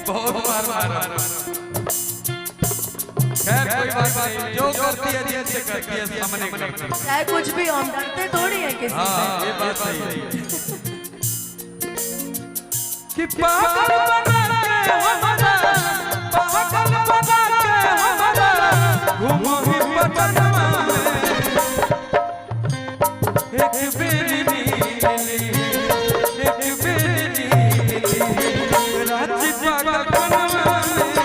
बहुत मारा। खैर कोई बात नहीं, जो करती है दिल से करती है, सामने करती है। चाहे कुछ भी हम डरते थोड़ी है किसी से। ये बात सही है कि पागल बना के हमारा घूमो ही पटनवा में एक बेरी नीली रात पागल बनवा में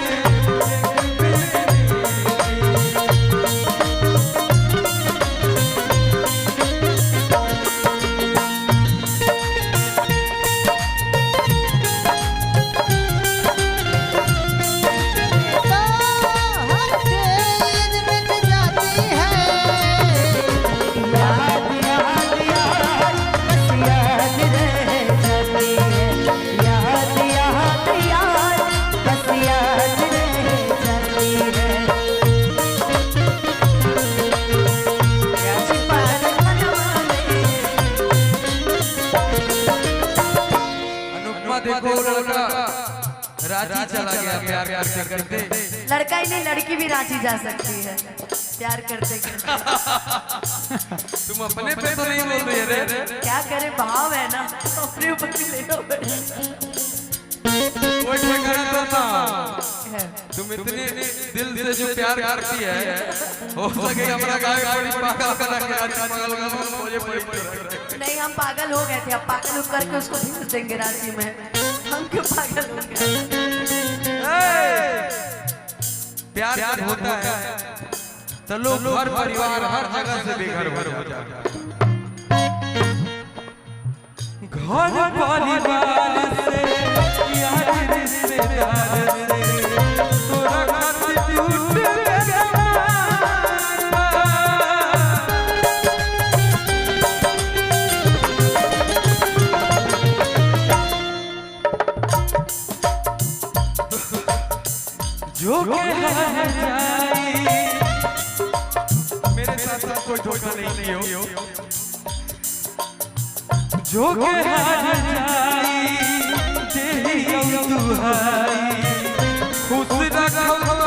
रांची चला गया प्यार करते करते। लड़का ही नहीं लड़की भी रांची जा सकती है प्यार करते करते। तुम अपने पे तो नहीं बोल रही है रे। क्या करे भाव है ना, अपने ऊपर भी लेना पड़ेगा। कोई ठिकाना तो था। तुम इतने दिल से जो प्यार करती है, हो सके हमारा गाय बड़ी पागल करा के आज पागल मुझे बड़ी। नहीं हम पागल हो गए थे, अब पागल हो करके उसको भेज देंगे रांची में। हम क्यों पागल हो गए? प्यार होता है तो लोग हर परिवार हर जगह से बेघर हो जाते हैं। घर परिवार से यार रिश्तेदार से तोरा खातिर टूट गया। जो मेरे साथ कोई धोखा नहीं किया जो के हार जाई तेरी दुहाई खुश रखो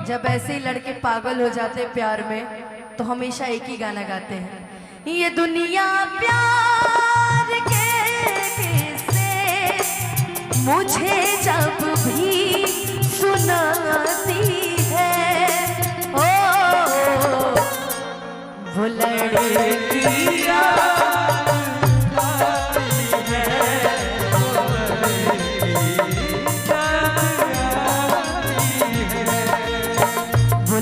जब ऐसे ही लड़के पागल हो जाते प्यार में तो हमेशा एक ही गाना गाते हैं, ये दुनिया प्यार के किस्से मुझे जब भी सुनाती है। ओ वो लड़कियां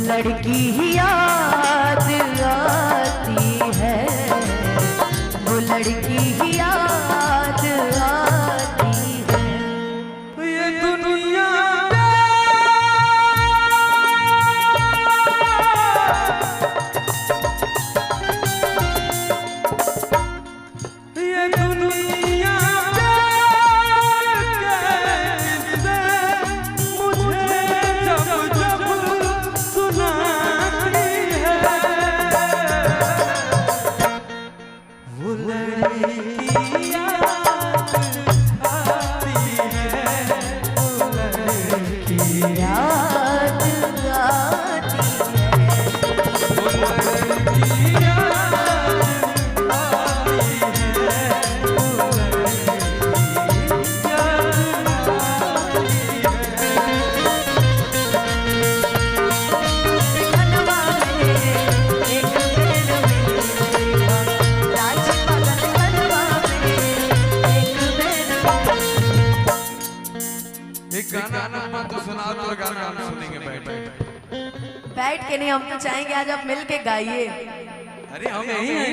लड़की याद आती है, वो लड़की याद आती है। ये दुनिया ये दुनिया बैठ के नहीं, हम तो चाहेंगे आज आप मिल के गाइए। अरे हम यही हैं।